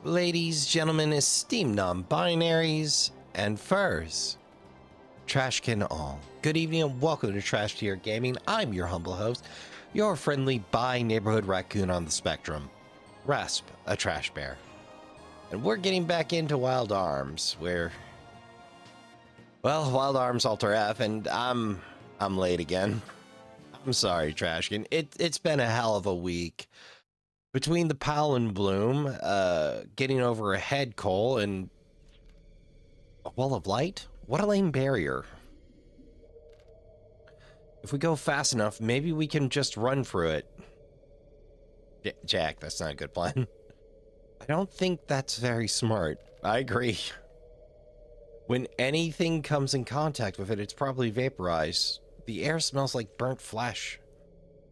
ladies, gentlemen, esteemed non-binaries, and furs. Trashkin all. Good evening and welcome to Trash Tier Gaming. I'm your humble host, your friendly bi-neighborhood raccoon on the spectrum, Rasp, a trash bear. And we're getting back into Wild Arms, where, well, Wild Arms Alter F, and I'm late again. I'm sorry, Trashkin. It's been a hell of a week. Between the Pow and Bloom, getting over a head coal, and a wall of light? What a lame barrier. If we go fast enough, maybe we can just run through it. Jack, that's not a good plan. I don't think that's very smart. I agree. When anything comes in contact with it, it's probably vaporized. The air smells like burnt flesh.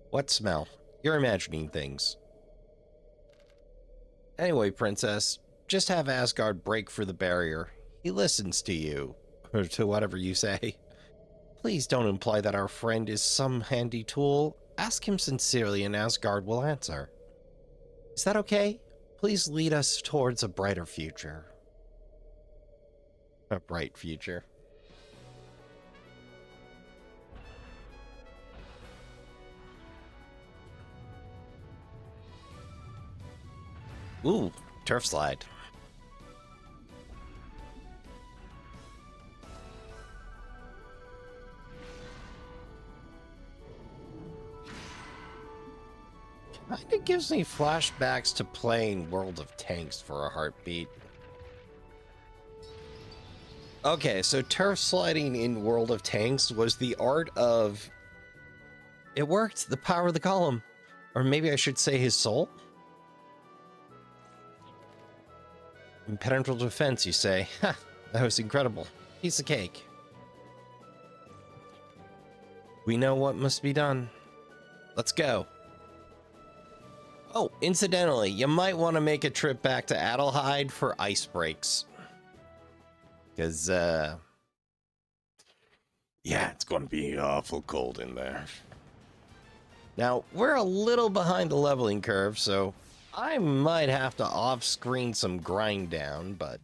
What smell? You're imagining things. Anyway, Princess, just have Asgard break through the barrier. He listens to you, or to whatever you say. Please don't imply that our friend is some handy tool. Ask him sincerely and Asgard will answer. Is that okay? Please lead us towards a brighter future. A bright future. Ooh, turf slide. Kinda gives me flashbacks to playing World of Tanks for a heartbeat. Okay, so turf sliding in World of Tanks was the art of... It worked, the power of the column. Or maybe I should say his soul? Impenetrable defense, you say? Ha, that was incredible. Piece of cake. We know what must be done. Let's go. Oh, incidentally, you might want to make a trip back to Adelheid for ice breaks. Because, yeah, it's going to be awful cold in there. Now, we're a little behind the leveling curve, so I might have to off-screen some grind down, but...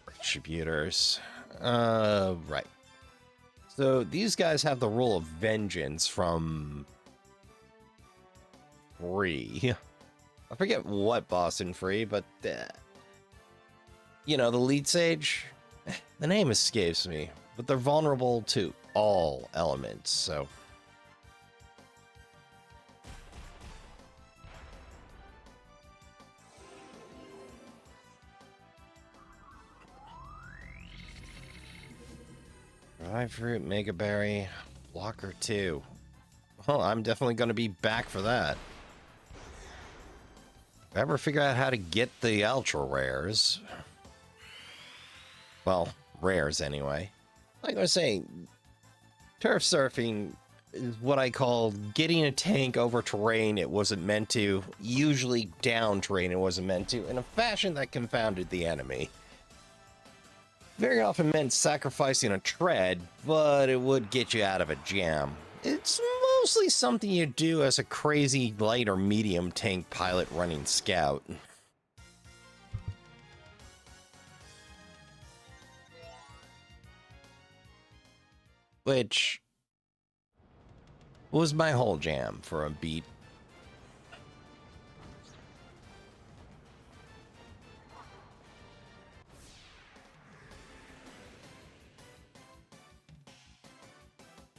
Retributors. Right. So, these guys have the rule of vengeance from... 3. I forget what boss in 3, but... you know, the lead sage? The name escapes me, but they're vulnerable to all elements, so... Dry fruit, mega berry, blocker 2. Well, I'm definitely going to be back for that. If I ever figure out how to get the ultra rares... Well, rares anyway. Like I was saying, turf surfing is what I call getting a tank over terrain it wasn't meant to, usually down terrain it wasn't meant to, in a fashion that confounded the enemy. Very often meant sacrificing a tread, but it would get you out of a jam. It's mostly something you do as a crazy light or medium tank pilot running scout. Which was my whole jam for a beat.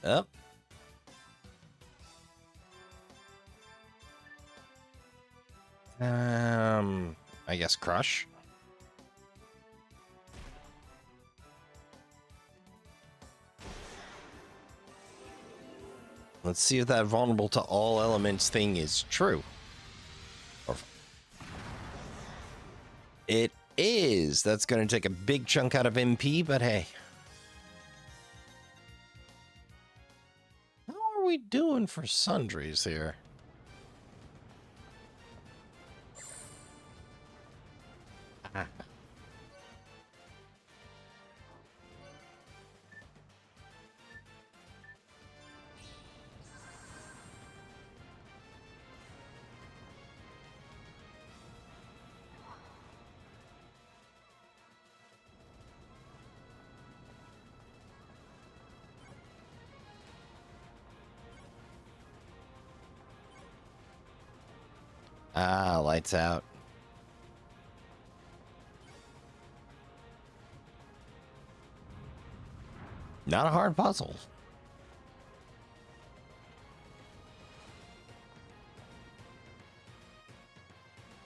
Up. I guess crush. Let's see if that vulnerable to all elements thing is true. It is. That's going to take a big chunk out of MP, but hey. How are we doing for sundries here? Ah, lights out. Not a hard puzzle.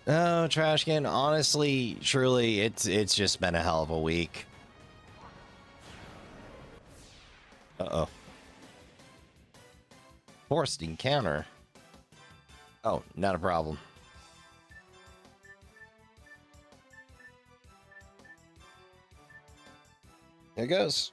Oh, Trashkin, honestly, truly, it's just been a hell of a week. Uh-oh. Forced encounter. Oh, not a problem. There it goes.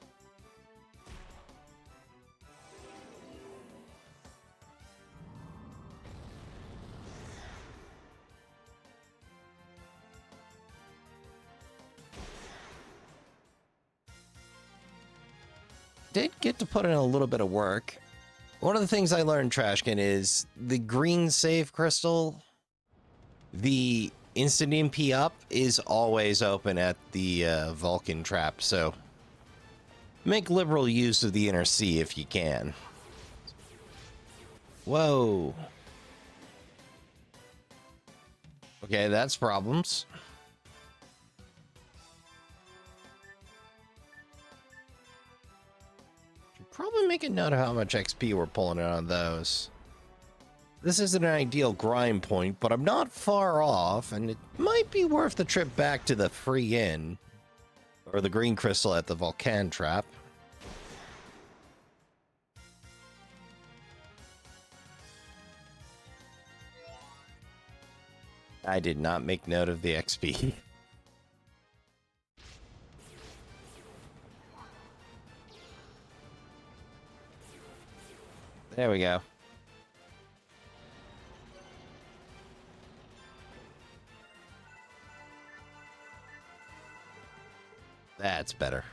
Did get to put in a little bit of work. One of the things I learned, Trashkin, is the green save crystal, the instant MP up is always open at the Vulcan trap, so make liberal use of the inner sea if you can. Whoa. Okay, that's problems. Should probably make a note of how much XP we're pulling in on those. This isn't an ideal grind point, but I'm not far off, and it might be worth the trip back to the free inn, or the green crystal at the Vulcan trap. I did not make note of the XP. There we go. That's better.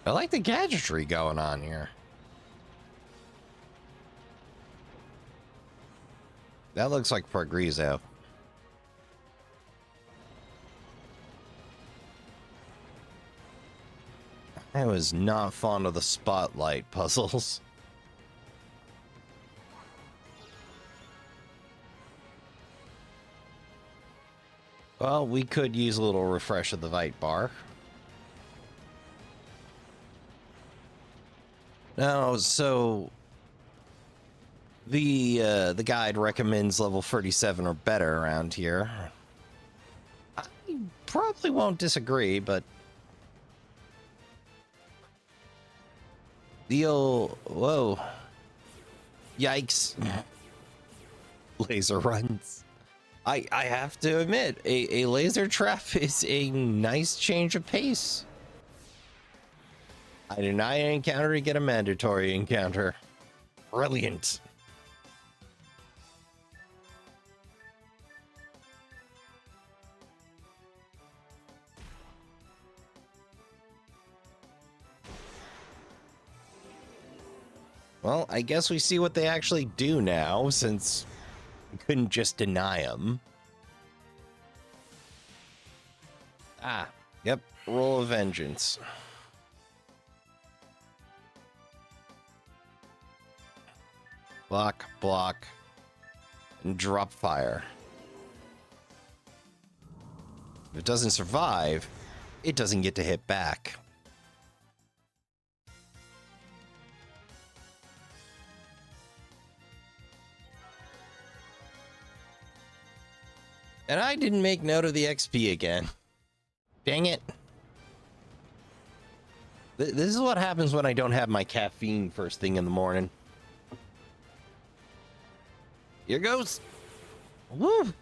I like the gadgetry going on here. That looks like Progresso. I was not fond of the spotlight puzzles. Well, we could use a little refresh of the Vite bar. No, so the guide recommends level 37 or better around here. I probably won't disagree, but the old whoa, yikes, laser runs. I have to admit, a laser trap is a nice change of pace. I deny an encounter to get a mandatory encounter. Brilliant. Well, I guess we see what they actually do now, since we couldn't just deny them. Ah, yep, roll of vengeance. Block, block, and drop fire. If it doesn't survive, it doesn't get to hit back. And I didn't make note of the XP again. Dang it. This is what happens when I don't have my caffeine first thing in the morning. Here goes. Woo!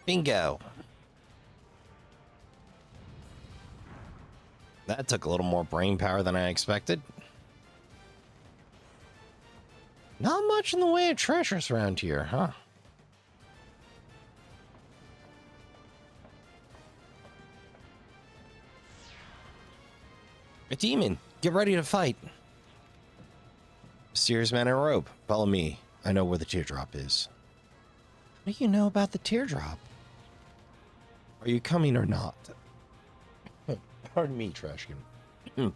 Bingo. That took a little more brain power than I expected. Not much in the way of treasures around here, huh? A demon! Get ready to fight! Mysterious man in a robe. Follow me. I know where the teardrop is. What do you know about the teardrop? Are you coming or not? Pardon me, Trashkin. Aren't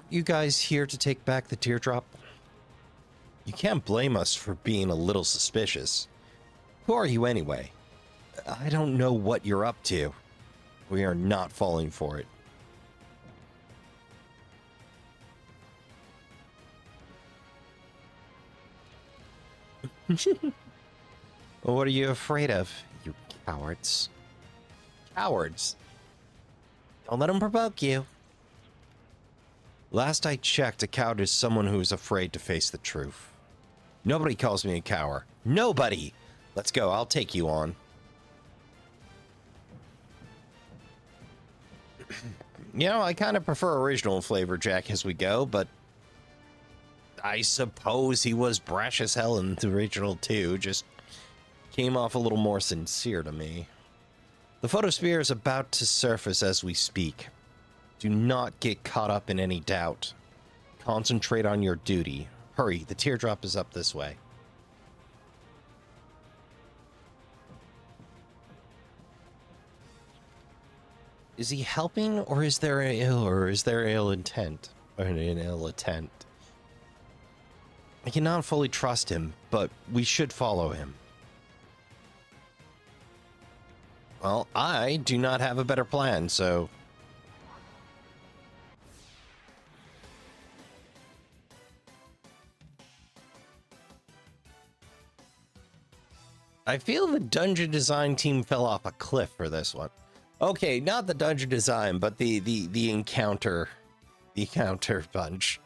you guys here to take back the teardrop? You can't blame us for being a little suspicious. Who are you anyway? I don't know what you're up to. We are not falling for it. Well, what are you afraid of, you cowards? Cowards? Don't let them provoke you. Last I checked, a coward is someone who is afraid to face the truth. Nobody calls me a coward. Nobody! Let's go, I'll take you on. You know, I kind of prefer original flavor Jack as we go, but I suppose he was brash as hell in the original too, just came off a little more sincere to me. The photosphere is about to surface as we speak. Do not get caught up in any doubt. Concentrate on your duty. Hurry, the teardrop is up this way. Is he helping, or is there ill intent? Or an ill intent? I cannot fully trust him, but we should follow him. Well, I do not have a better plan, so... I feel the dungeon design team fell off a cliff for this one. Okay, not the dungeon design, but the encounter bunch.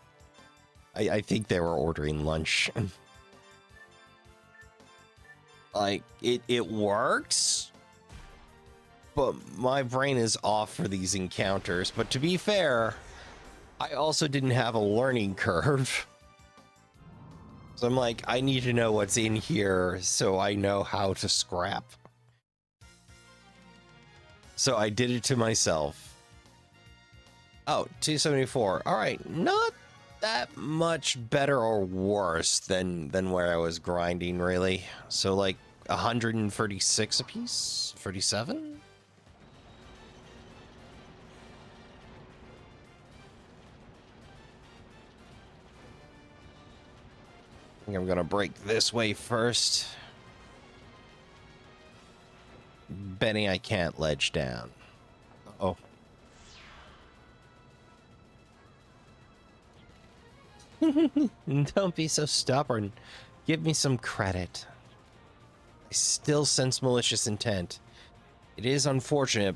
I think they were ordering lunch. Like, it works, but my brain is off for these encounters. But to be fair, I also didn't have a learning curve. So I'm like, I need to know what's in here so I know how to scrap. So I did it to myself. Oh, 274. All right, not that much better or worse than where I was grinding, really. So like 136 apiece? 37? I think I'm gonna break this way first. Benny, I can't ledge down. Oh. Don't be so stubborn. Give me some credit. I still sense malicious intent. It is unfortunate,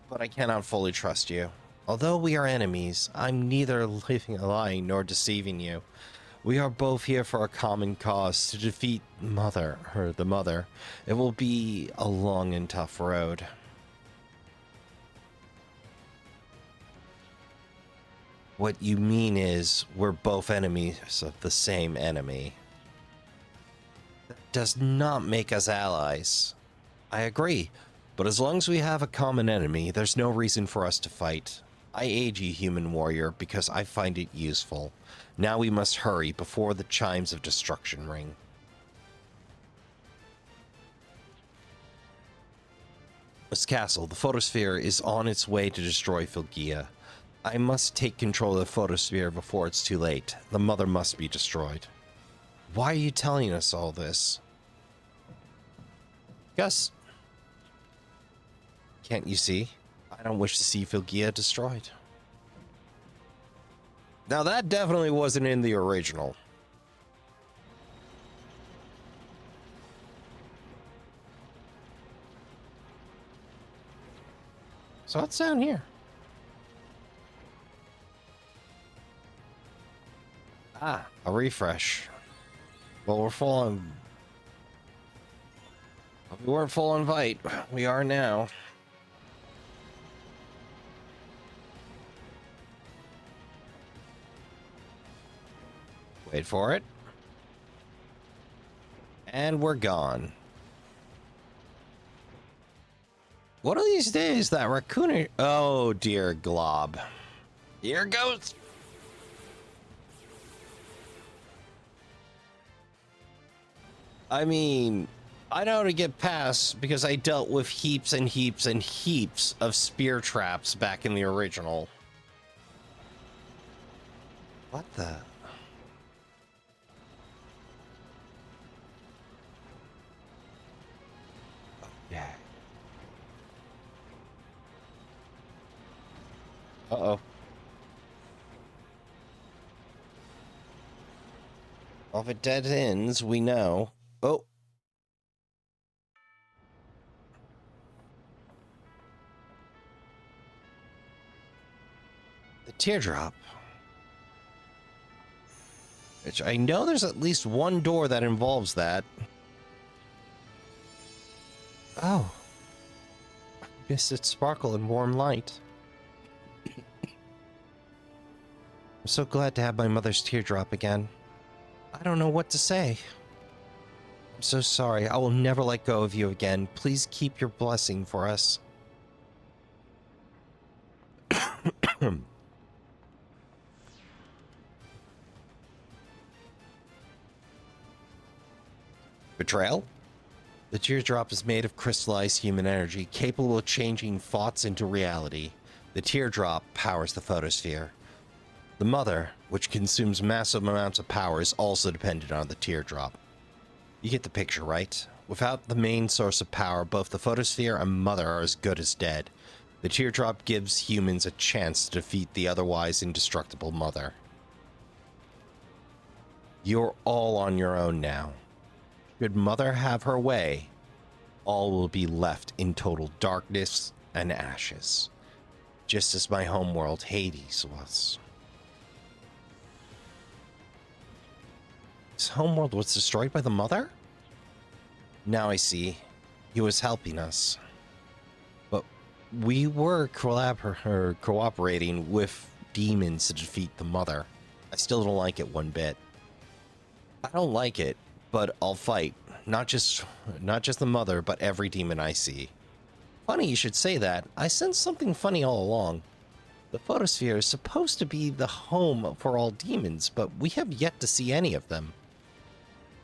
but I cannot fully trust you. Although we are enemies, I'm neither lying nor deceiving you. We are both here for a common cause, to defeat the mother. It will be a long and tough road. What you mean is, we're both enemies of the same enemy. That does not make us allies. I agree, but as long as we have a common enemy, there's no reason for us to fight. I aid you, human warrior, because I find it useful. Now we must hurry before the chimes of destruction ring. This castle, the Photosphere, is on its way to destroy Filgia. I must take control of the Photosphere before it's too late. The mother must be destroyed. Why are you telling us all this? Gus, can't you see? I don't wish to see Filgia destroyed. Now that definitely wasn't in the original. So what's down here? Ah, a refresh. Well, we're full on We weren't full invite. We are now. Wait for it. And we're gone. One of these days, that raccoon... Oh, dear glob. Here it goes. I mean, I know how to get past because I dealt with heaps and heaps and heaps of spear traps back in the original. What the... Yeah. Uh-oh. Well, if it dead ends, we know. Oh. The teardrop. Which I know there's at least one door that involves that. Oh. Missed its sparkle in warm light. I'm so glad to have my mother's teardrop again. I don't know what to say. I'm so sorry. I will never let go of you again. Please keep your blessing for us. Betrayal? The teardrop is made of crystallized human energy, capable of changing thoughts into reality. The teardrop powers the photosphere. The mother, which consumes massive amounts of power, is also dependent on the teardrop. You get the picture, right? Without the main source of power, both the photosphere and mother are as good as dead. The teardrop gives humans a chance to defeat the otherwise indestructible mother. You're all on your own now. Should mother have her way, all will be left in total darkness and ashes, just as my homeworld Hades was. His homeworld was destroyed by the mother? Now I see. He was helping us. But we were cooperating with demons to defeat the mother. I still don't like it one bit. I don't like it, but I'll fight. Not just the mother, but every demon I see. Funny you should say that. I sensed something funny all along. The Photosphere is supposed to be the home for all demons, but we have yet to see any of them.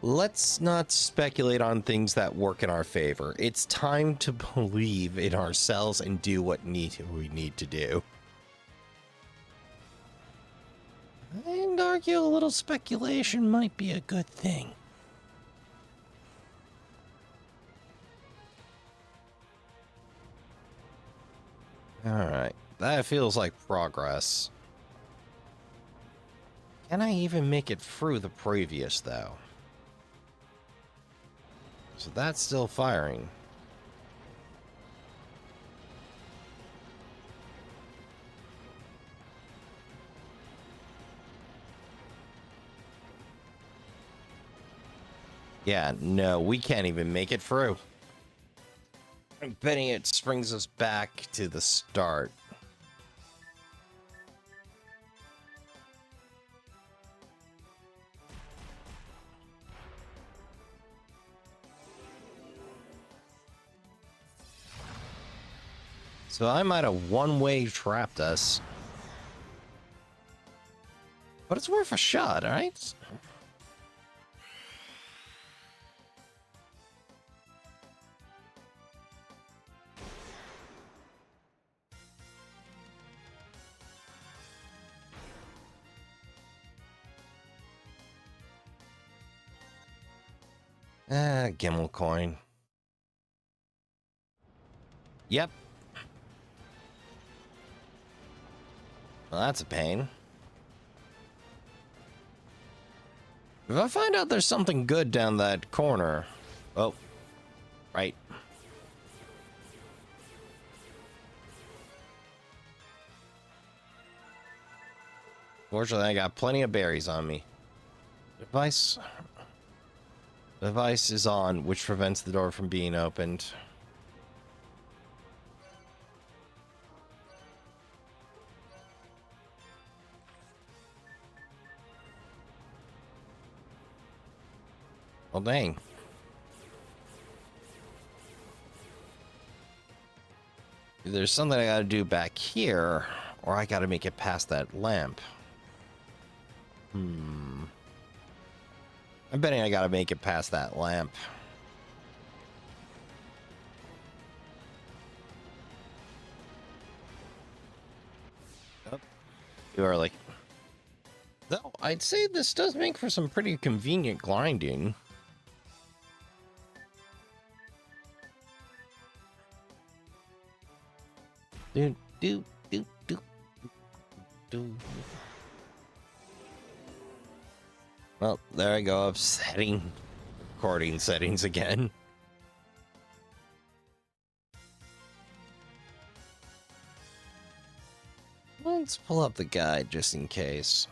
Let's not speculate on things that work in our favor. It's time to believe in ourselves and do what we need to do. I'd argue a little speculation might be a good thing. Alright, that feels like progress. Can I even make it through the previous, though? So that's still firing. Yeah, no, we can't even make it through. I'm betting it brings us back to the start. So I might have one-way trapped us. But it's worth a shot, right? Gimel coin. Yep. Well, that's a pain. If I find out there's something good down that corner... Oh. Right. Fortunately, I got plenty of berries on me. Device... The device is on, which prevents the door from being opened. Well, dang. There's something I gotta do back here, or I gotta make it past that lamp. I'm betting I gotta make it past that lamp. Oh, too early. Though, I'd say this does make for some pretty convenient grinding. Do, do, do, do, do. Well, there I go, upsetting recording settings again. Let's pull up the guide just in case.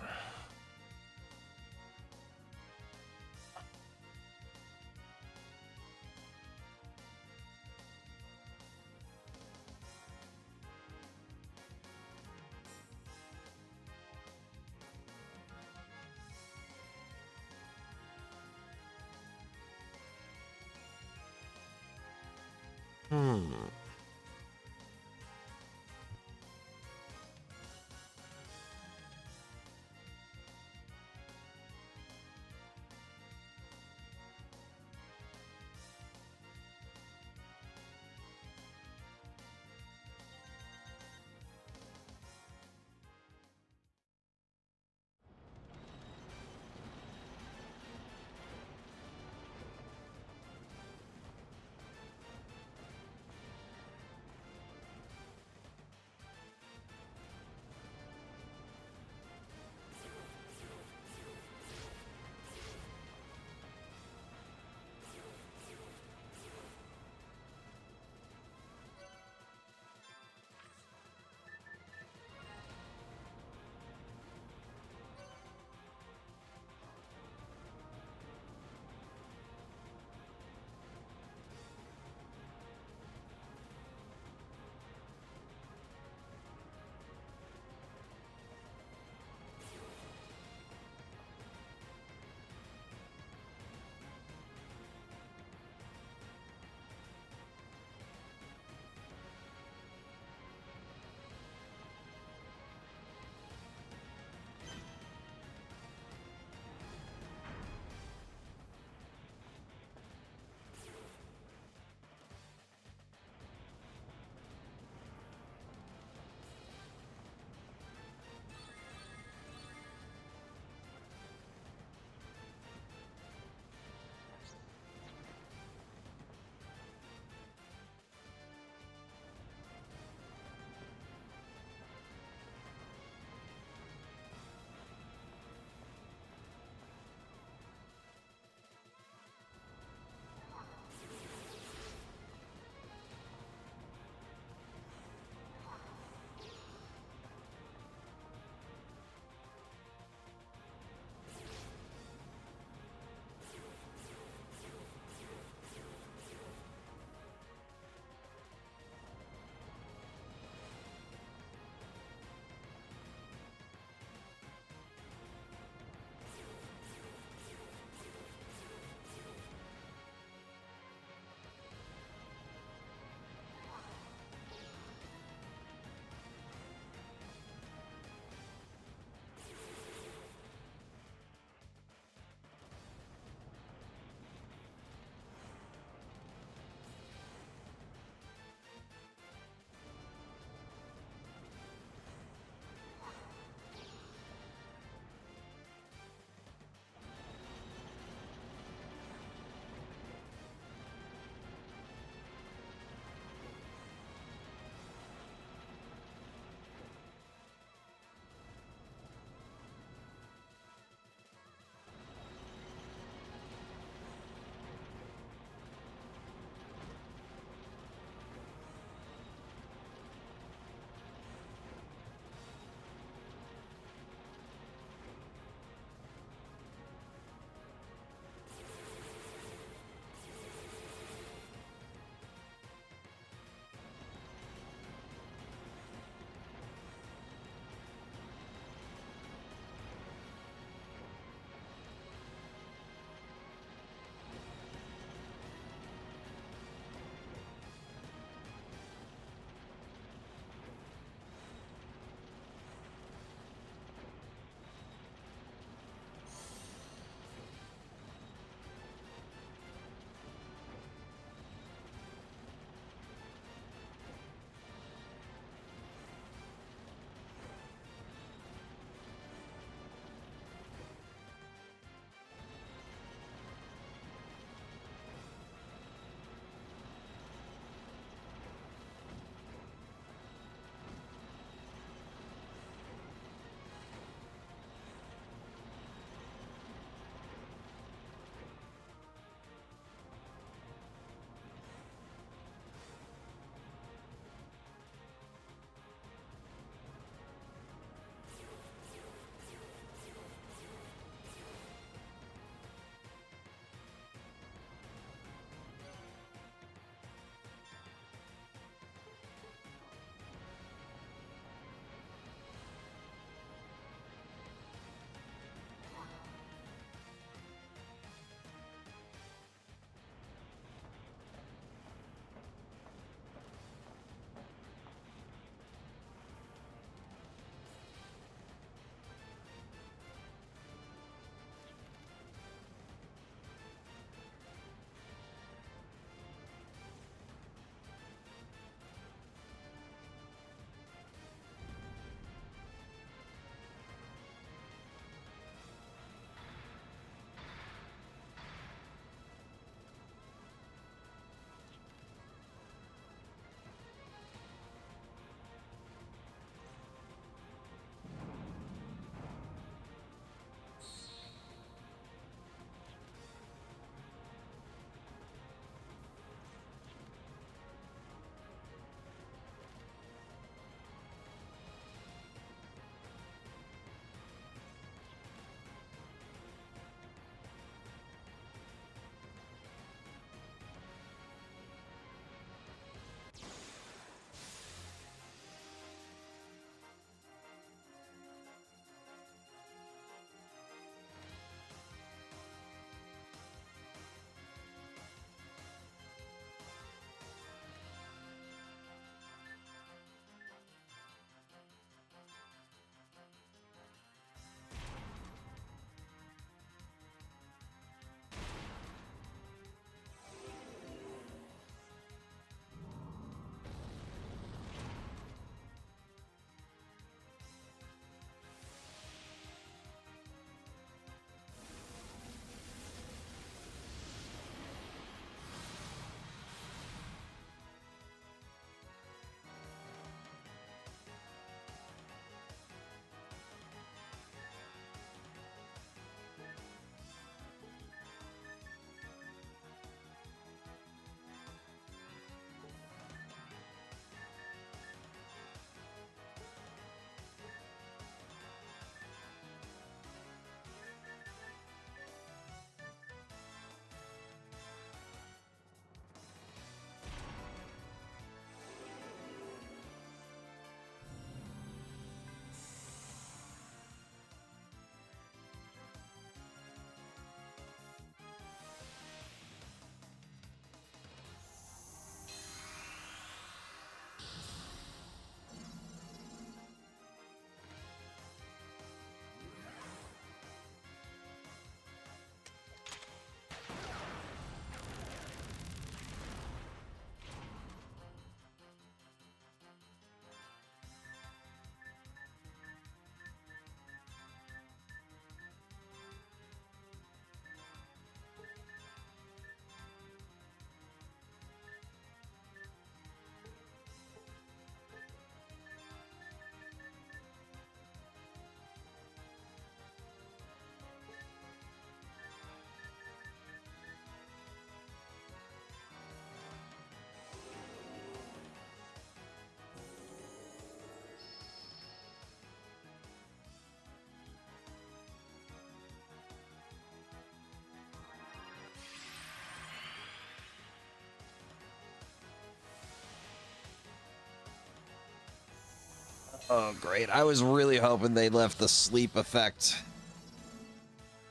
Oh, great. I was really hoping they left the sleep effect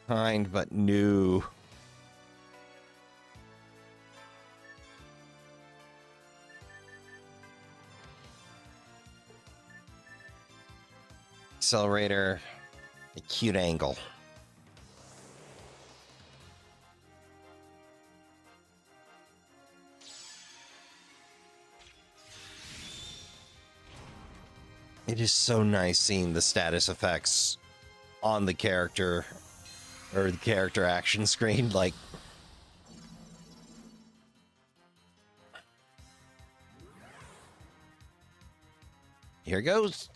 behind, but no. Accelerator, acute angle. It is so nice seeing the status effects on the character or the character action screen. Like, here goes.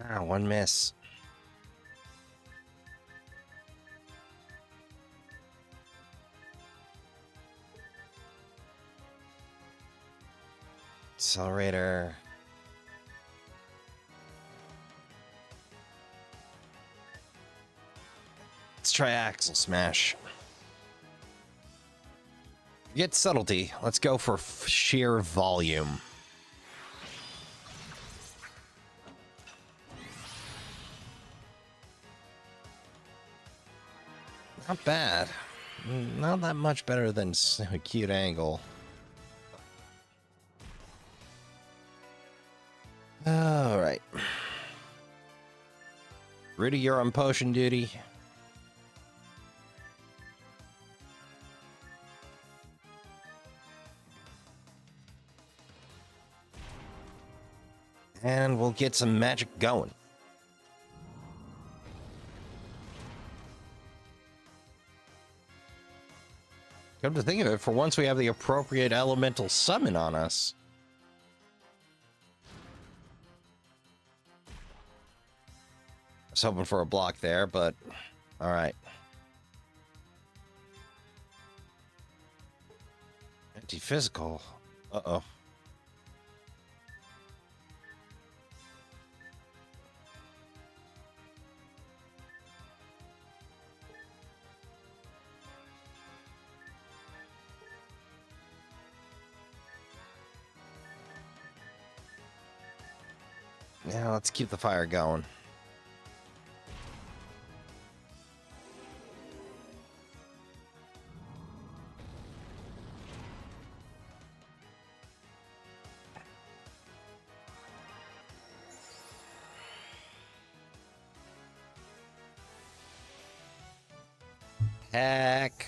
Ah, one miss. Accelerator. Let's try axle smash. Get subtlety. Let's go for sheer volume. Not bad. Not that much better than acute angle. All right. Rudy, you're on potion duty. And we'll get some magic going. Come to think of it, for once we have the appropriate elemental summon on us. I was hoping for a block there, but all right. Anti-physical. Uh-oh. Yeah, let's keep the fire going. Heck.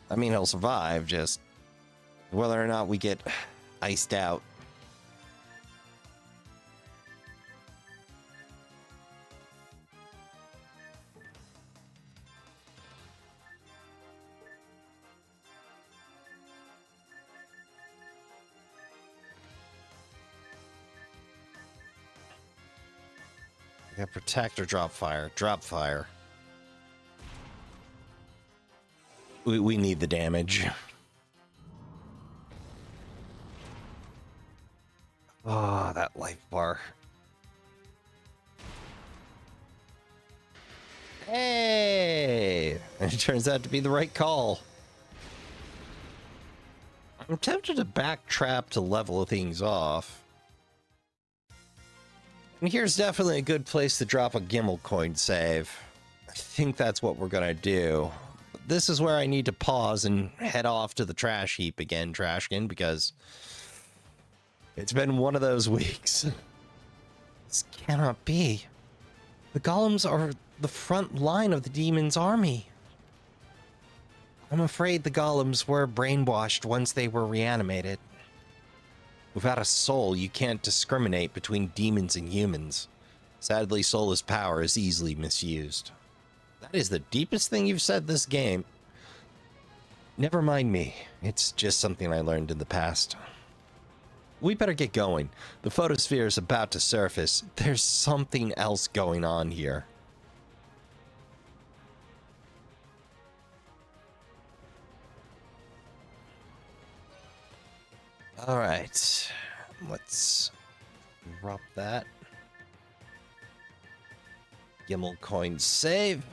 I mean, he'll survive, just whether or not we get iced out. Yeah, protect or drop fire. Drop fire. We need the damage. Oh, that life bar. Hey! It turns out to be the right call. I'm tempted to backtrap to level things off. And here's definitely a good place to drop a Gimmel coin save. I think that's what we're gonna do. This is where I need to pause and head off to the trash heap again, Trashkin, because it's been one of those weeks. This cannot be. The golems are the front line of the demon's army. I'm afraid the golems were brainwashed once they were reanimated. Without a soul, you can't discriminate between demons and humans. Sadly, soulless power is easily misused. That is the deepest thing you've said this game. Never mind me. It's just something I learned in the past. We better get going. The photosphere is about to surface. There's something else going on here. All right. Let's drop that. Gimmel coin save.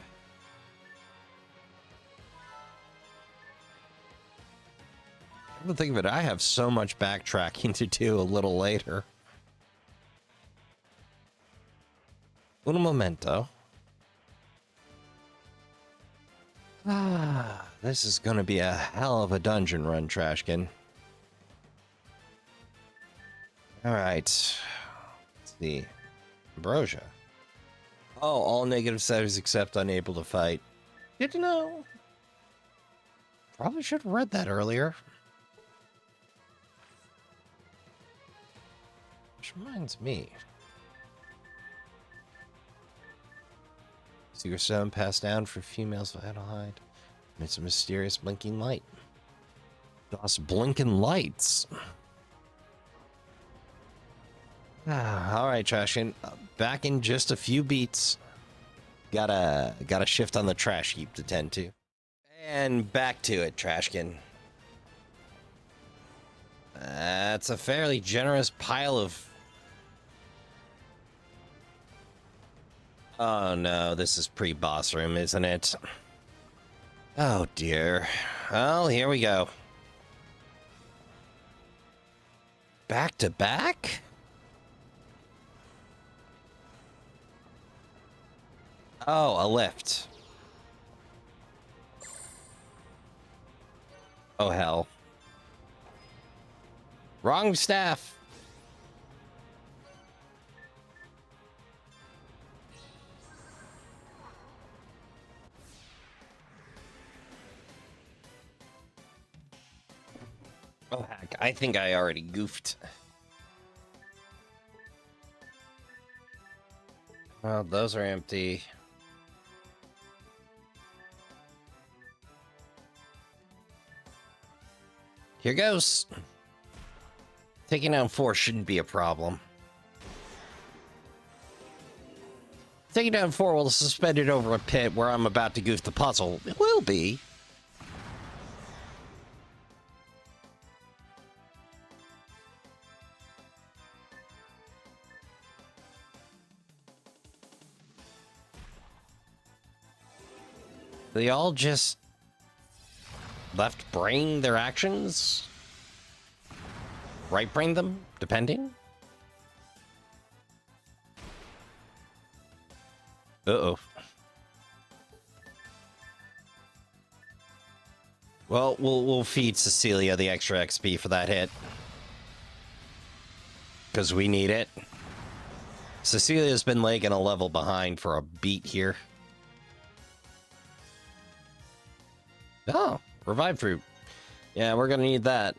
to think of it, I have so much backtracking to do a little later. Un momento. Ah, this is going to be a hell of a dungeon run, Trashkin. All right. Let's see. Ambrosia. Oh, all negative saves except unable to fight. Good to know. Probably should have read that earlier. Which reminds me. Secret stone passed down for females vital hide. It's a mysterious blinking light. Those blinking lights. All right, Trashkin. Back in just a few beats. Got a shift on the trash heap to tend to. And back to it, Trashkin. That's a fairly generous pile of... Oh no, this is pre-boss room, isn't it? Oh dear. Well, here we go. Back to back? Oh, a lift. Oh hell. Wrong staff. Oh heck, I think I already goofed. Well, those are empty. Here goes. Taking down 4 shouldn't be a problem. Taking down 4 while suspended over a pit where I'm about to goof the puzzle. It will be. They all just left brain their actions? Right brain them, depending? Uh-oh. Well, we'll feed Cecilia the extra XP for that hit. Because we need it. Cecilia's been lagging a level behind for a beat here. Oh, revive fruit. Yeah, we're gonna need that.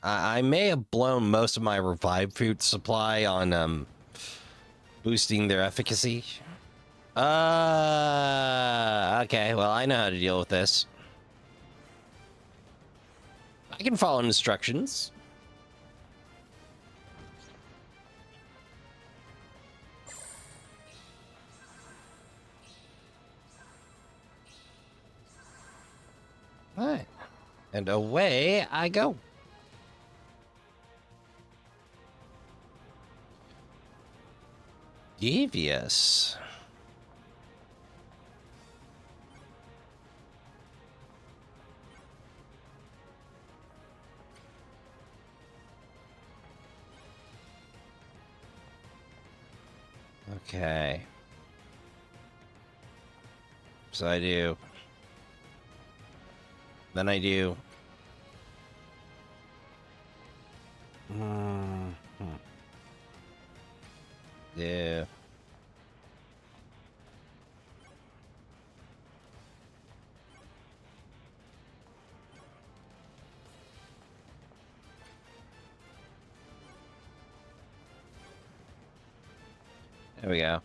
I may have blown most of my revive fruit supply on boosting their efficacy. Okay, well, I know how to deal with this. I can follow instructions. All right. And away I go. Devious. Okay. So I do. Then I do. Yeah. There we go.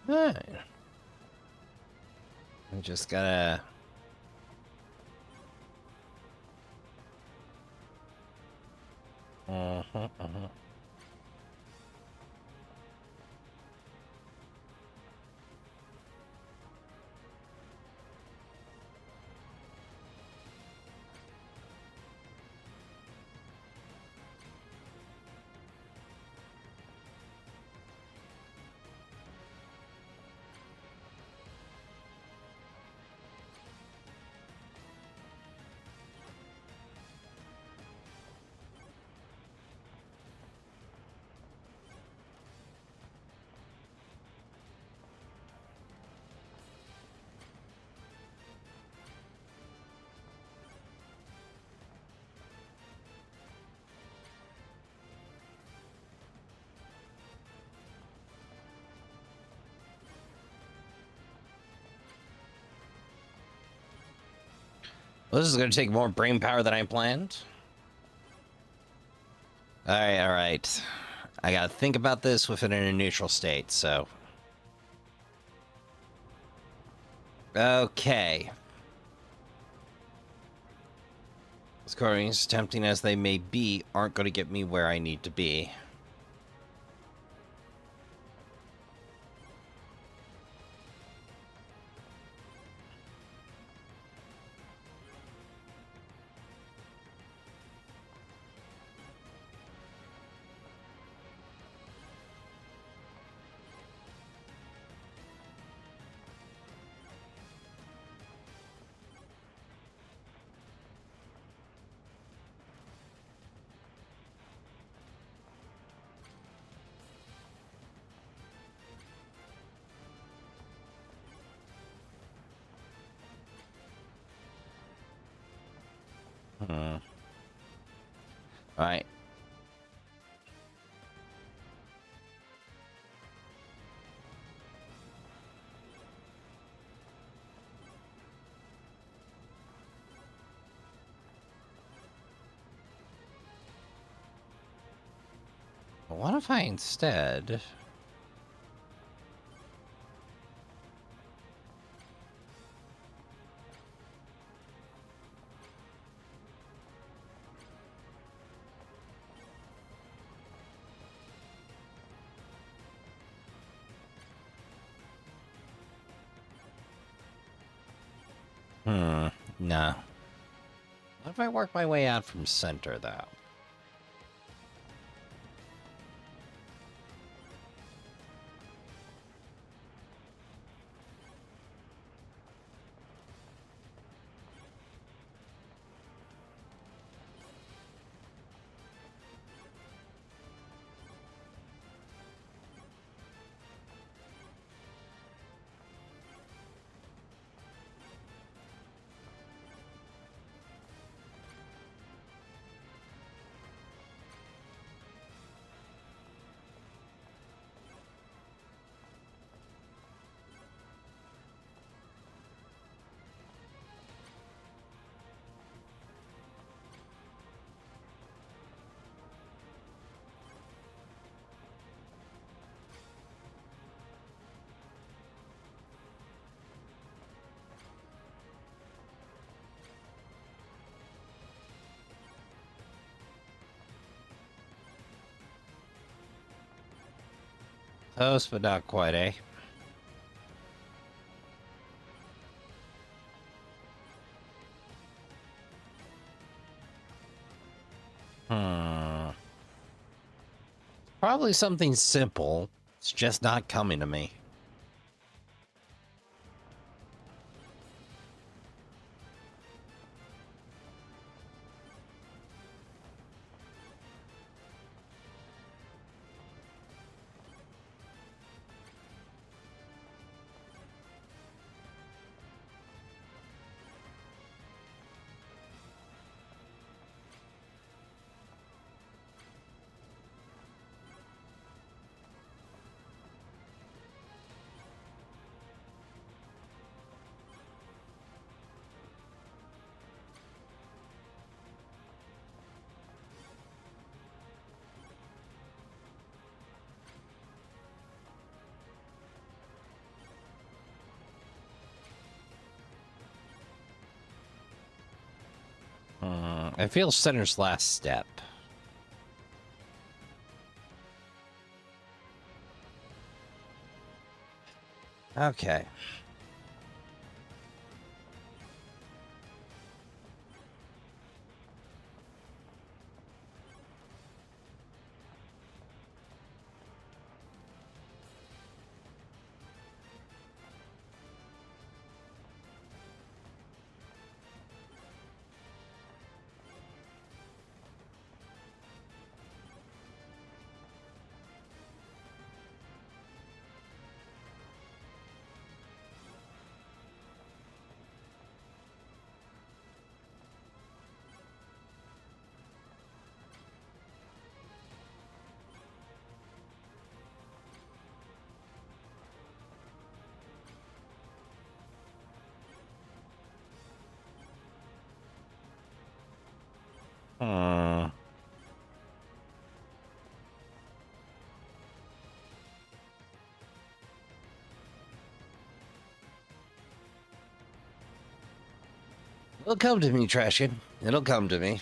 Alright. I just gotta... Well, this is going to take more brain power than I planned. All right, all right. I got to think about this within a neutral state, so. Okay. As As tempting as they may be, aren't going to get me where I need to be. All right. What if I instead... No. What if I work my way out from center, though? Close, but not quite, eh? Probably something simple. It's just not coming to me. I feel center's last step. Okay. Hmm. It'll come to me, Trashkin. It'll come to me.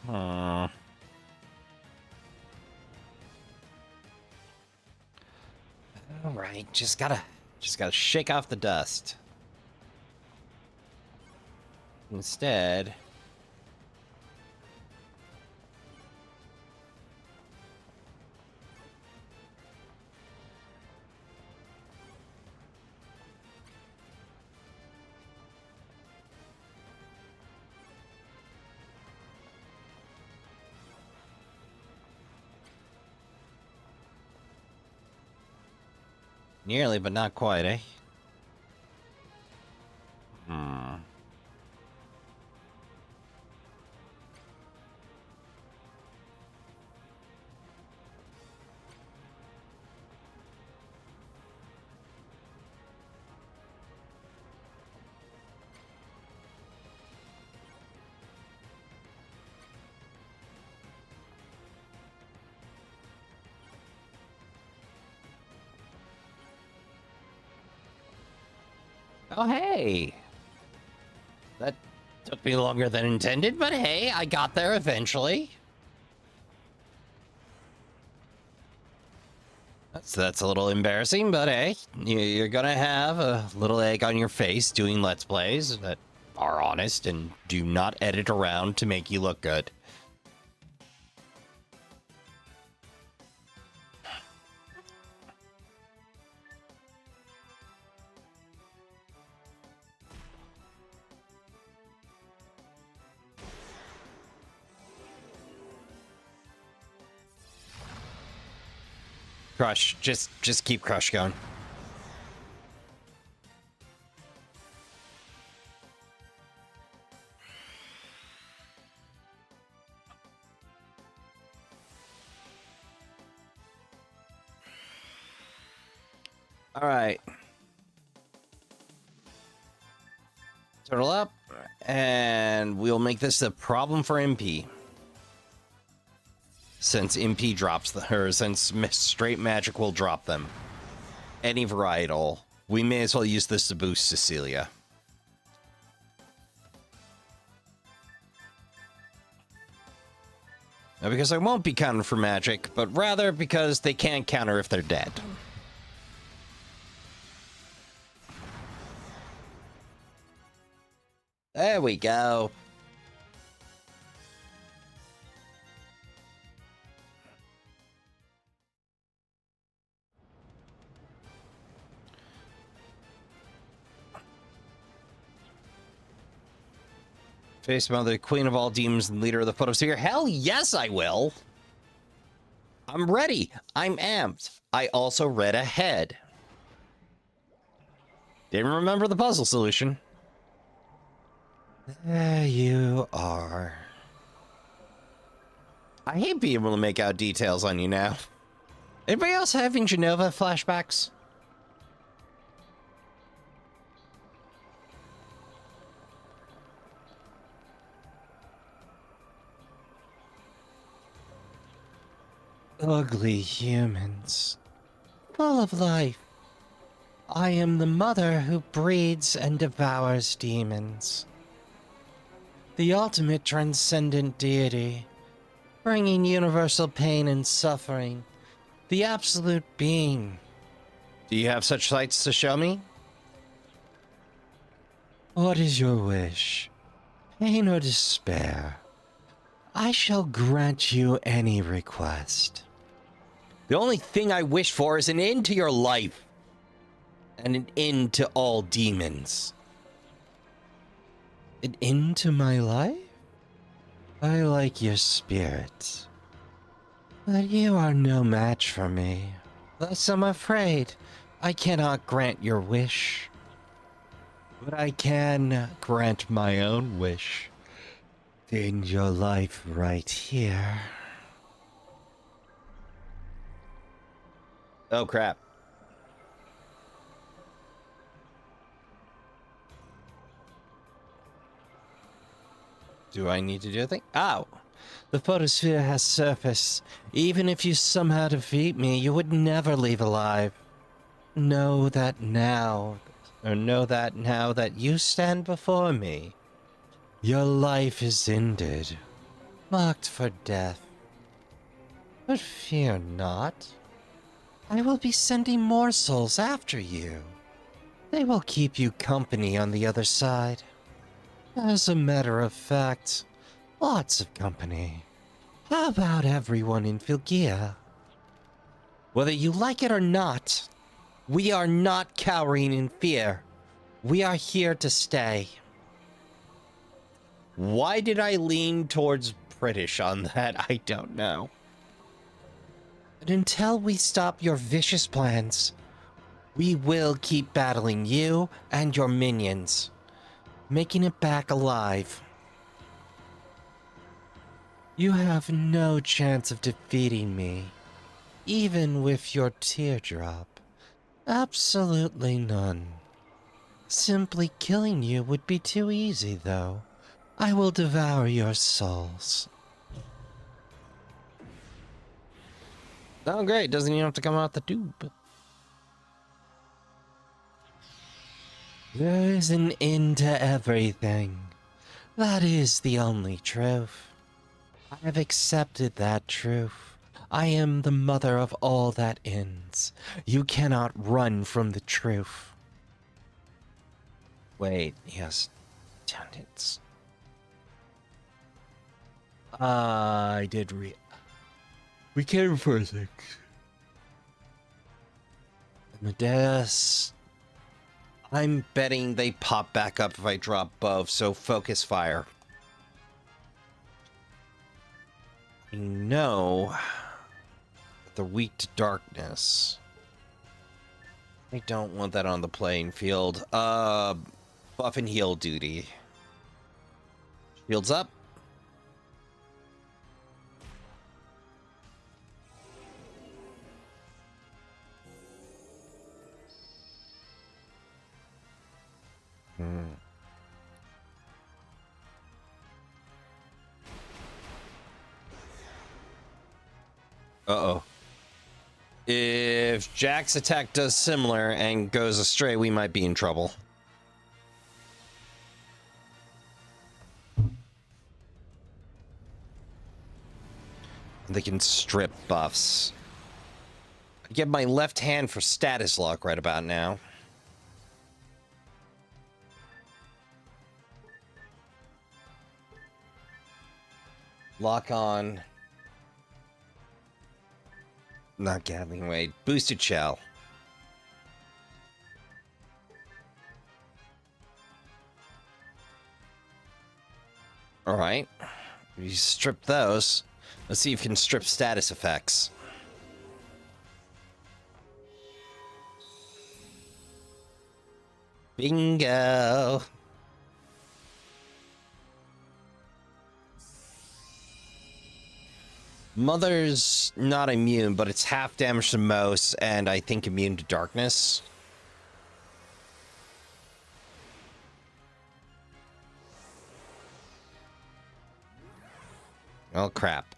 Hmm. All right, just gotta shake off the dust. Instead, nearly, but not quite, eh? Hmm. Oh, hey! That took me longer than intended, but hey, I got there eventually. That's a little embarrassing, but hey, you're gonna have a little egg on your face doing Let's Plays that are honest and do not edit around to make you look good. Crush, just keep Crush going. All right. Turtle up, and we'll make this a problem for MP. Since MP drops since straight magic will drop them. Any varietal. We may as well use this to boost Cecilia. Now, because I won't be counting for magic, but rather because they can't counter if they're dead. There we go. Face Mother, Queen of all demons and leader of the Photosphere. Hell yes, I will. I'm ready. I'm amped. I also read ahead. Didn't remember the puzzle solution. There you are. I hate being able to make out details on you now. Anybody else having Genova flashbacks? Ugly humans, full of life. I am the mother who breeds and devours demons. The ultimate transcendent deity, bringing universal pain and suffering. The absolute being. Do you have such sights to show me? What is your wish? Pain or despair? I shall grant you any request. The only thing I wish for is an end to your life. And an end to all demons. An end to my life? I like your spirit. But you are no match for me. Thus I'm afraid I cannot grant your wish. But I can grant my own wish. To end your life right here. Oh crap. Do I need to do a thing? Ow! The photosphere has surfaced. Even if you somehow defeat me, you would never leave alive. Know that now that you stand before me, your life is ended, marked for death. But fear not. I will be sending more souls after you. They will keep you company on the other side. As a matter of fact, lots of company. How about everyone in Filgia? Whether you like it or not, we are not cowering in fear. We are here to stay. Why did I lean towards British on that? I don't know. But until we stop your vicious plans, we will keep battling you and your minions, making it back alive. You have no chance of defeating me, even with your teardrop. Absolutely none. Simply killing you would be too easy, though. I will devour your souls. Oh, great. Doesn't even have to come out the tube. There is an end to everything. That is the only truth. I have accepted that truth. I am the mother of all that ends. You cannot run from the truth. Wait, yes. Tendons. I did We came for things. Amadeus. I'm betting they pop back up if I drop both, so focus fire. I know they're weak to darkness. I don't want that on the playing field. Buff and heal duty. Shields up. Uh-oh. If Jack's attack does similar and goes astray, we might be in trouble. They can strip buffs. I get my left hand for status lock right about now. Lock on. Not Gatling Wade. Boosted shell. Alright. You strip those. Let's see if you can strip status effects. Bingo! Mother's not immune, but it's half damage to most, and I think immune to darkness. Oh, crap.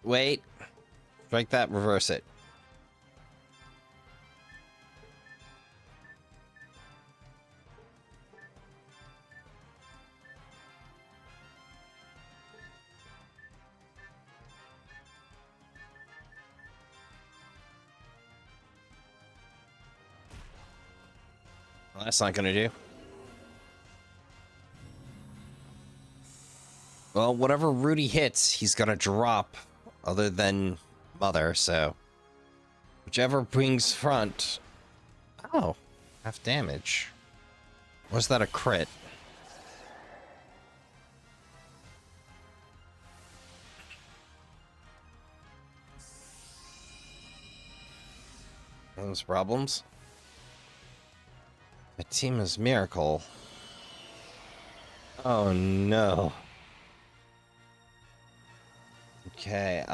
Wait. Strike that, reverse it. Well, that's not gonna do. Well, whatever Rudy hits, he's gonna drop, other than Mother, so... Whichever brings front... Oh, half damage. Was that a crit? Those problems? The team is Miracle. Oh no. Okay,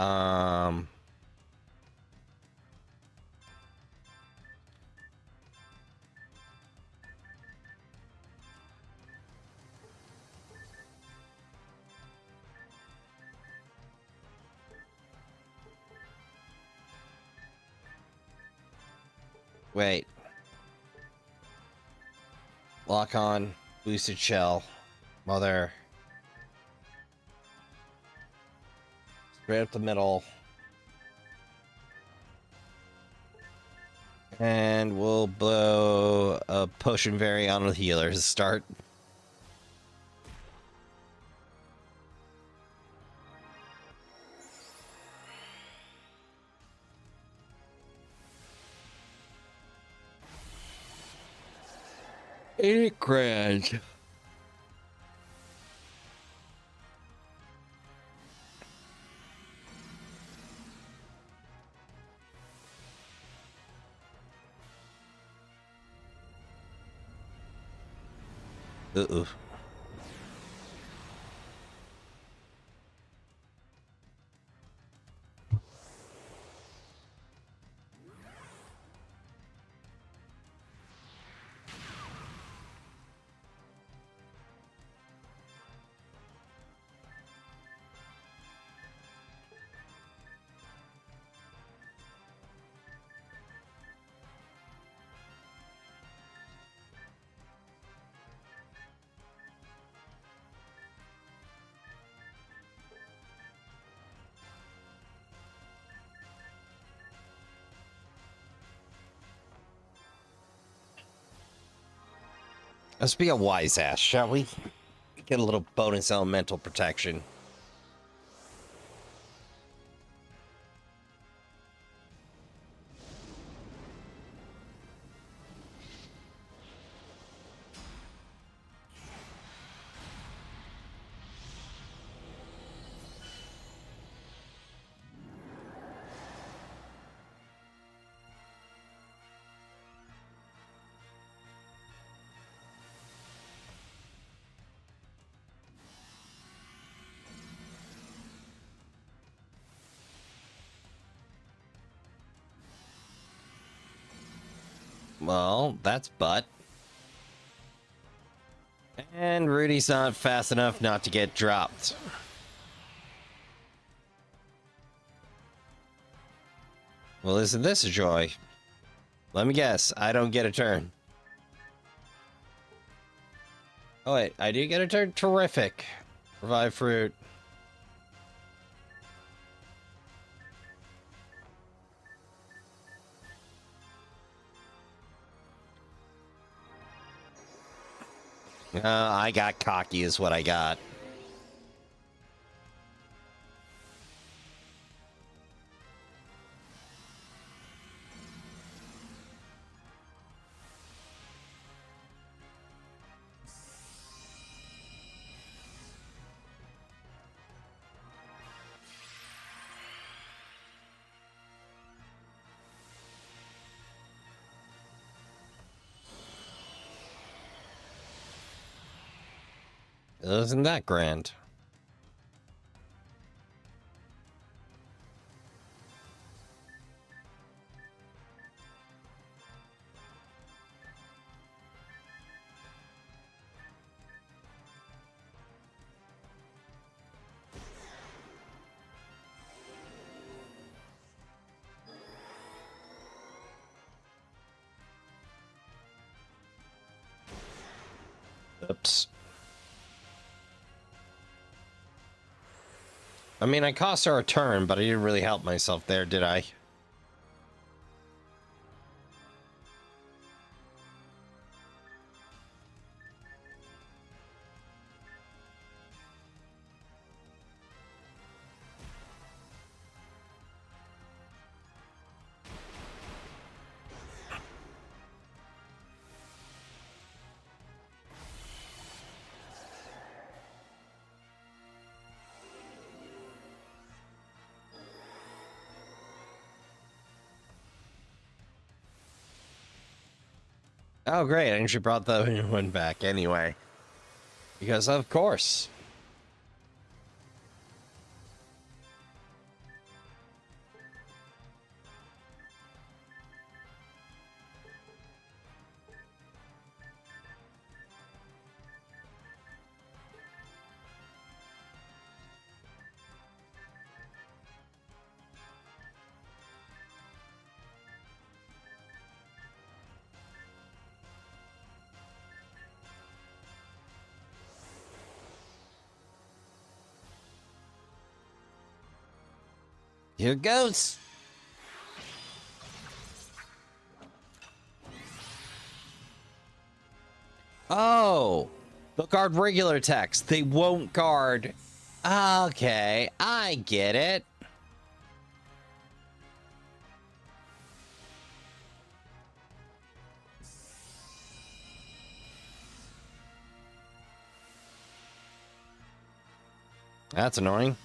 wait. Lock on, boosted shell, Mother. Straight up the middle. And we'll blow a potion berry on the healer to start. $8,000. Uh-oh. Let's be a wise ass, shall we? Get a little bonus elemental protection. Well, that's butt. And Rudy's not fast enough not to get dropped. Well, isn't this a joy? Let me guess, I don't get a turn. Oh wait, I do get a turn? Terrific. Revive fruit. I got cocky is what I got. Isn't that grand? Oops. I mean, I cost her a turn, but I didn't really help myself there, did I? Oh, great. And she brought the one back anyway. Because, of course. Here goes. Oh, they'll guard regular attacks. They won't guard. Okay, I get it. That's annoying.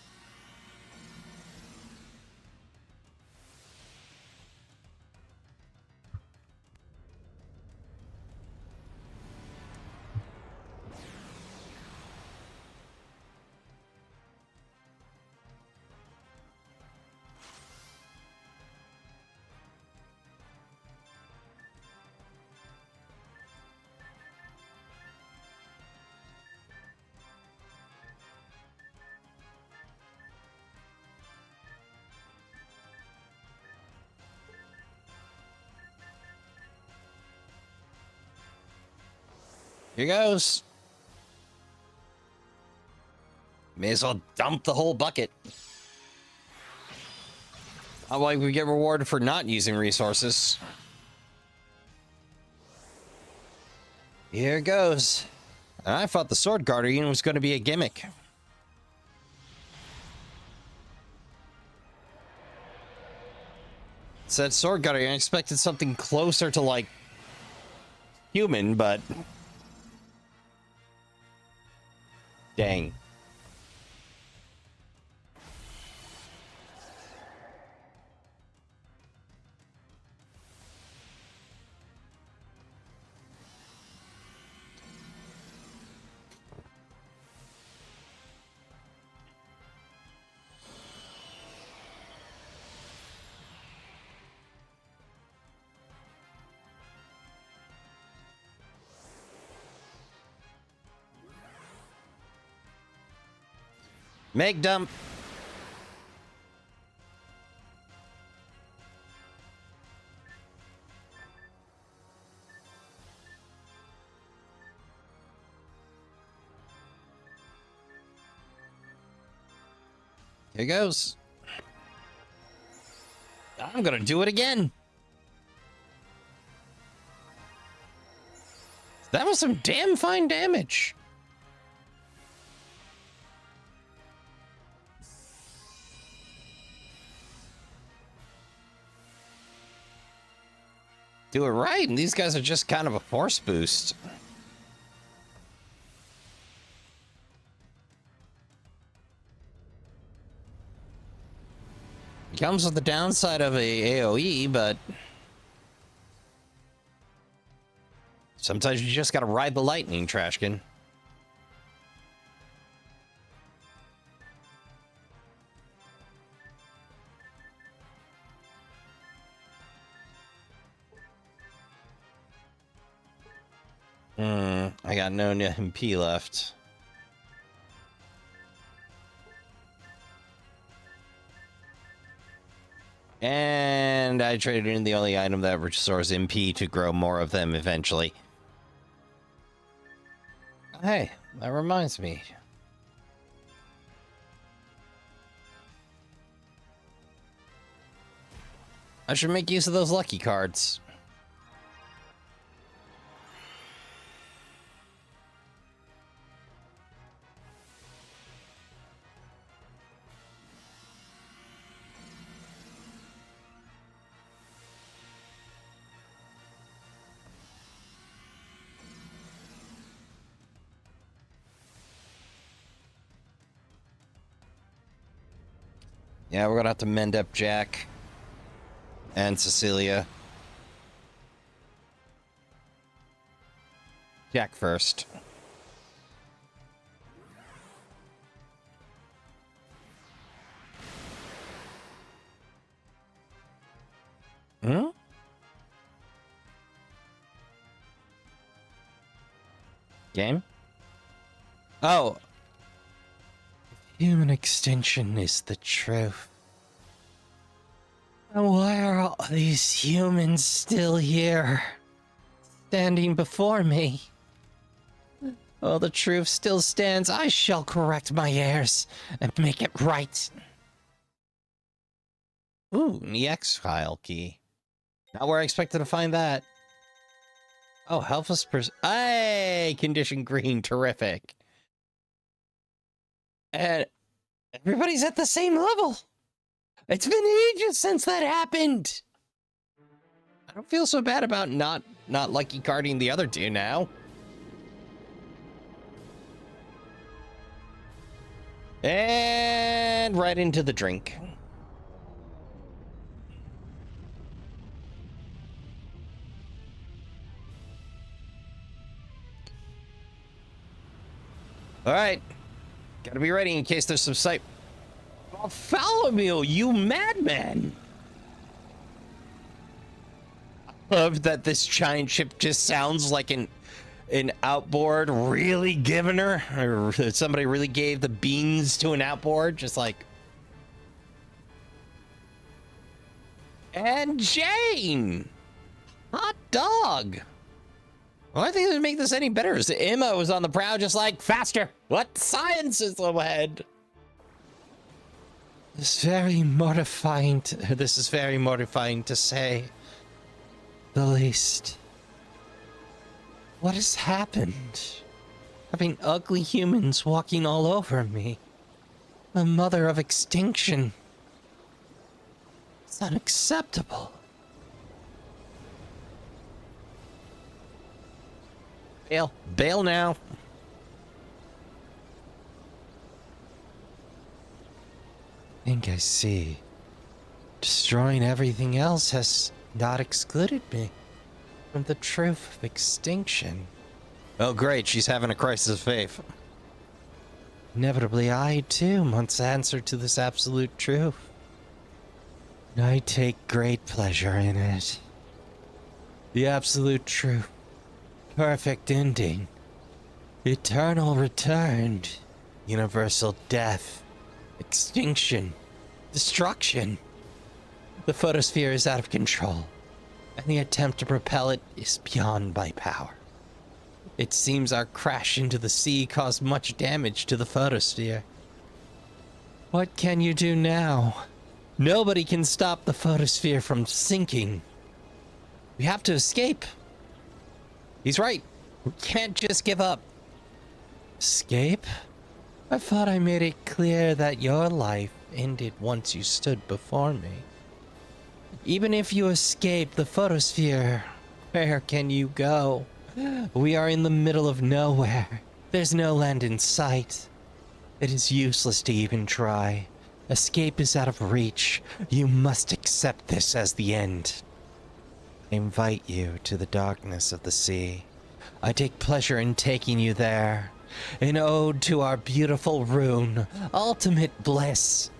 Here goes. May as well dump the whole bucket. Not like we get rewarded for not using resources. Here it goes. I thought the sword guardian was going to be a gimmick. It said sword guardian. I expected something closer to like human, but dang. Make dump. Here goes. I'm gonna do it again. That was some damn fine damage. Do it right, and these guys are just kind of a force boost. Comes with the downside of a AoE, but sometimes you just gotta ride the lightning, Trashkin. I got no MP left. And I traded in the only item that restores MP to grow more of them eventually. Hey, that reminds me. I should make use of those lucky cards. Yeah, we're gonna have to mend up Jack and Cecilia. Jack first. Hmm? Game? Oh. Human extinction is the truth. And why are all these humans still here? Standing before me? Oh, the truth still stands. I shall correct my errors and make it right. Ooh, the X-File key. Not where I expected to find that. Oh, helpless person. Hey, condition green, terrific. And everybody's at the same level. It's been ages since that happened. I don't feel so bad about not lucky carding the other two now. And right into the drink. All right. Gotta be ready in case there's some sight. Bartholomew, you madman! I love that this giant ship just sounds like an outboard really giving her, or somebody really gave the beans to an outboard, just like. And Jane! Hot dog! Well, I think it would make this any better is Emma was on the prow just like, faster! What science is ahead? This is very mortifying to say, the least. What has happened? Having ugly humans walking all over me. The mother of extinction. It's unacceptable. Bail. Bail now. I think I see. Destroying everything else has not excluded me from the truth of extinction. Oh great, she's having a crisis of faith. Inevitably, I too must answer to this absolute truth. And I take great pleasure in it. The absolute truth. Perfect ending. Eternal return. Universal death. Extinction. Destruction. The photosphere is out of control, and the attempt to propel it is beyond my power. It seems our crash into the sea caused much damage to the photosphere. What can you do now? Nobody can stop the photosphere from sinking. We have to escape. He's right. We can't just give up. Escape? I thought I made it clear that your life ended once you stood before me. Even if you escape the photosphere, where can you go? We are in the middle of nowhere. There's no land in sight. It is useless to even try. Escape is out of reach. You must accept this as the end. I invite you to the darkness of the sea. I take pleasure in taking you there. An ode to our beautiful rune, ultimate bliss.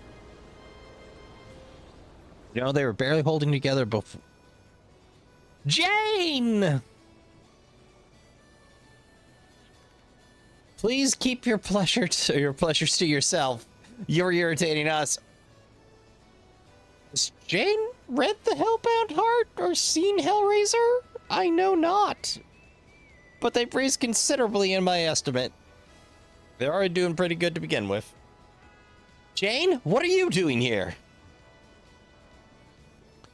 You know, they were barely holding together before. Jane! Please keep your pleasures to yourself. You're irritating us. Has Jane read the Hellbound Heart or seen Hellraiser? I know not. But they've raised considerably in my estimate. They're already doing pretty good to begin with. Jane, what are you doing here?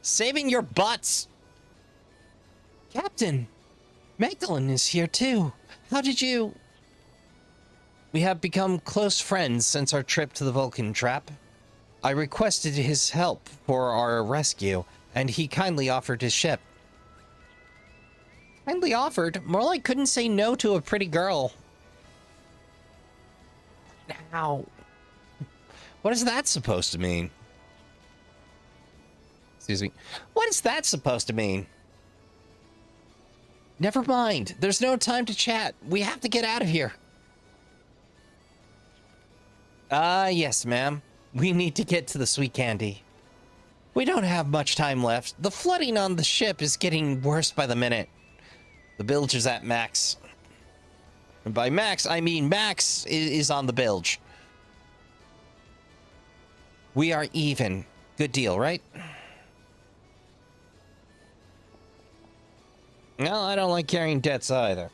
Saving your butts! Captain, Magdalene is here too. How did you... We have become close friends since our trip to the Vulcan trap. I requested his help for our rescue, and he kindly offered his ship. Kindly offered? More like couldn't say no to a pretty girl. Now, what is that supposed to mean? Excuse me. What is that supposed to mean? Never mind. There's no time to chat. We have to get out of here. Yes, ma'am. We need to get to the sweet candy. We don't have much time left. The flooding on the ship is getting worse by the minute. The bilge is at max. And by max, I mean Max is on the bilge. We are even. Good deal, right? No, I don't like carrying debts either.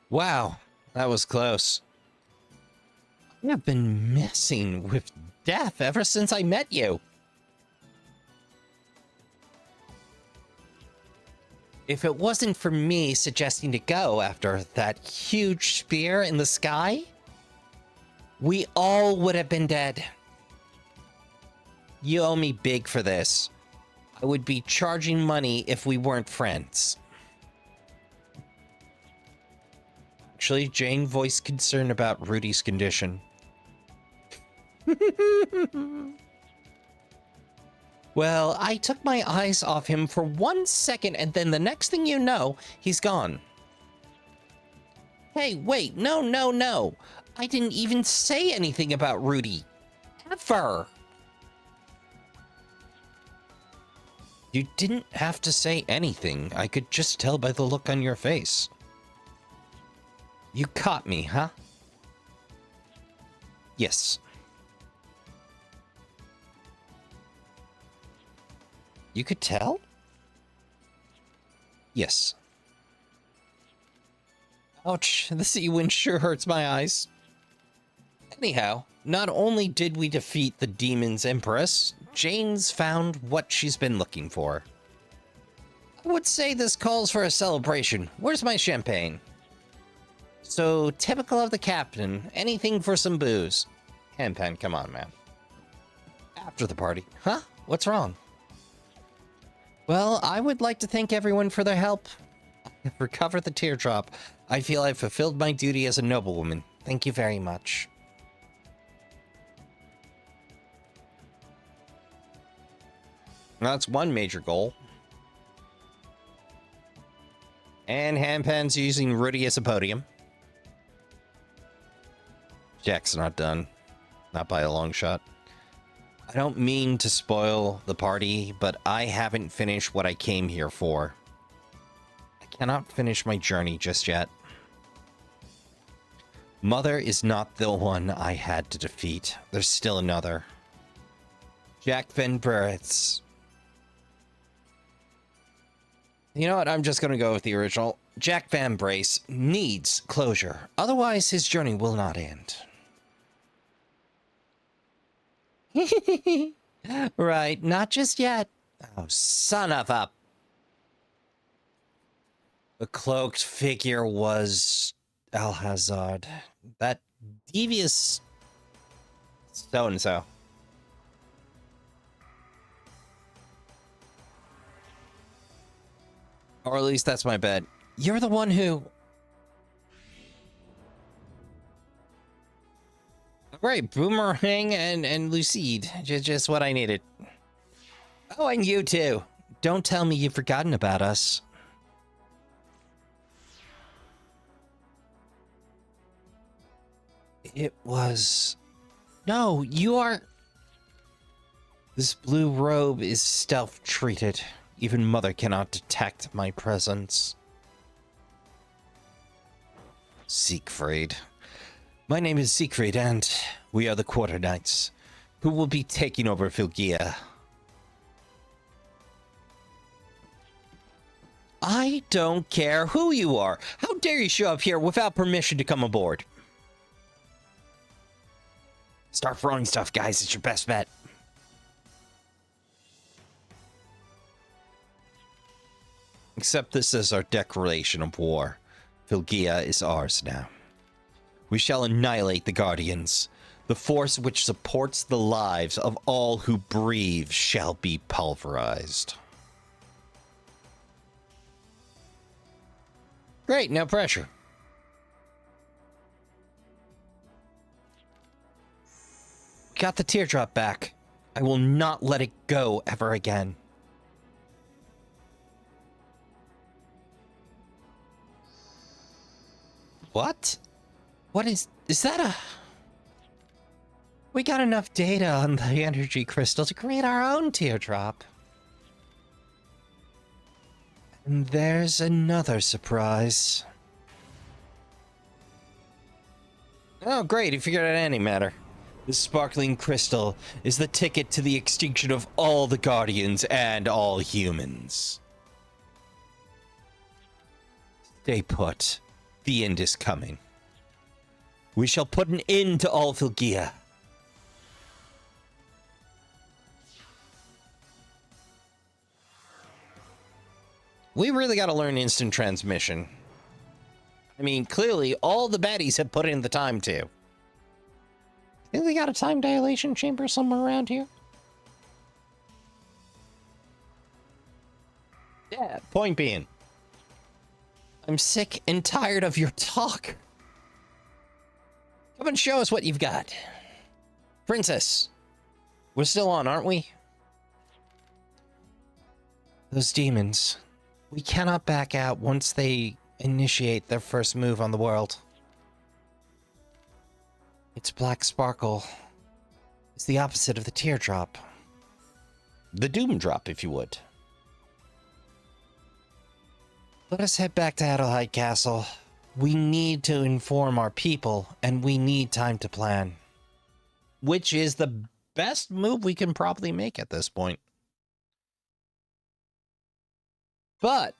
Wow, that was close. I've been messing with death ever since I met you. If it wasn't for me suggesting to go after that huge spear in the sky, we all would have been dead. You owe me big for this. I would be charging money if we weren't friends. Actually, Jane voiced concern about Rudy's condition. Well, I took my eyes off him for 1 second, and then the next thing you know, he's gone. Hey, wait, no. I didn't even say anything about Rudy. Ever. You didn't have to say anything. I could just tell by the look on your face. You caught me, huh? Yes. You could tell? Yes. Ouch, the sea wind sure hurts my eyes. Anyhow, not only did we defeat the demon's empress, Jane's found what she's been looking for. I would say this calls for a celebration. Where's my champagne? So, typical of the captain, anything for some booze. Handpan, come on, man. After the party. Huh? What's wrong? Well, I would like to thank everyone for their help. I've recovered the teardrop. I feel I've fulfilled my duty as a noblewoman. Thank you very much. That's one major goal. And Handpan's using Rudy as a podium. Jack's not done. Not by a long shot. I don't mean to spoil the party, but I haven't finished what I came here for. I cannot finish my journey just yet. Mother is not the one I had to defeat. There's still another. Jack Van Burritz. You know what? I'm just going to go with the original. Jack Van Brace needs closure. Otherwise, his journey will not end. Right, not just yet. Oh, son of a... The cloaked figure was Alhazard. That devious so-and-so. Or at least that's my bet. You're the one who... Right, Boomerang and Lucide. Just what I needed. Oh, and you too. Don't tell me you've forgotten about us. It was... No, you are... This blue robe is stealth-treated. Even Mother cannot detect my presence. Siegfried. My name is Siegfried, and we are the Quarter Knights, who will be taking over Filgia. I don't care who you are. How dare you show up here without permission to come aboard? Start throwing stuff, guys. It's your best bet. Accept this as our declaration of war. Filgia is ours now. We shall annihilate the Guardians. The force which supports the lives of all who breathe shall be pulverized. Great, no pressure. Got the teardrop back. I will not let it go ever again. What? What is that a... We got enough data on the energy crystal to create our own teardrop. And there's another surprise. Oh, great, you figured out any matter. The sparkling crystal is the ticket to the extinction of all the Guardians and all humans. Stay put. The end is coming. We shall put an end to all Filgia. We really got to learn instant transmission. I mean, clearly, all the baddies have put in the time, too. Think we got a time dilation chamber somewhere around here? Yeah, point being. I'm sick and tired of your talk. Come and show us what you've got. Princess, we're still on, aren't we? Those demons. We cannot back out once they initiate their first move on the world. Its black sparkle is the opposite of the teardrop. The doom drop, if you would. Let us head back to Adelheid Castle. We need to inform our people, and we need time to plan. Which is the best move we can probably make at this point. But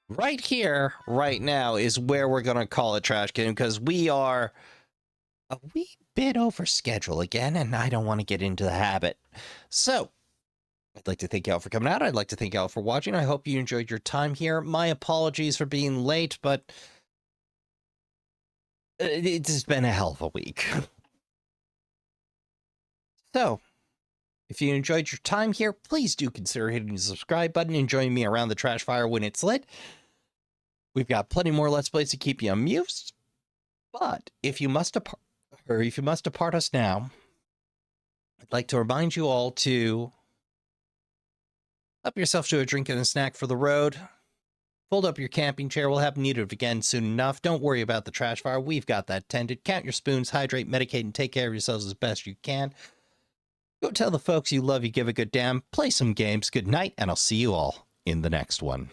right here, right now, is where we're going to call it Trashkin, because we are a wee bit over schedule again, and I don't want to get into the habit. So, I'd like to thank y'all for coming out. I'd like to thank y'all for watching. I hope you enjoyed your time here. My apologies for being late, but it's been a hell of a week. So, if you enjoyed your time here, please do consider hitting the subscribe button and joining me around the trash fire when it's lit. We've got plenty more Let's Plays to keep you amused. But if you must depart us now, I'd like to remind you all to help yourself to a drink and a snack for the road. Fold up your camping chair. We'll have need of it again soon enough. Don't worry about the trash fire. We've got that tended. Count your spoons, hydrate, medicate, and take care of yourselves as best you can. Go tell the folks you love you give a good damn. Play some games. Good night, and I'll see you all in the next one.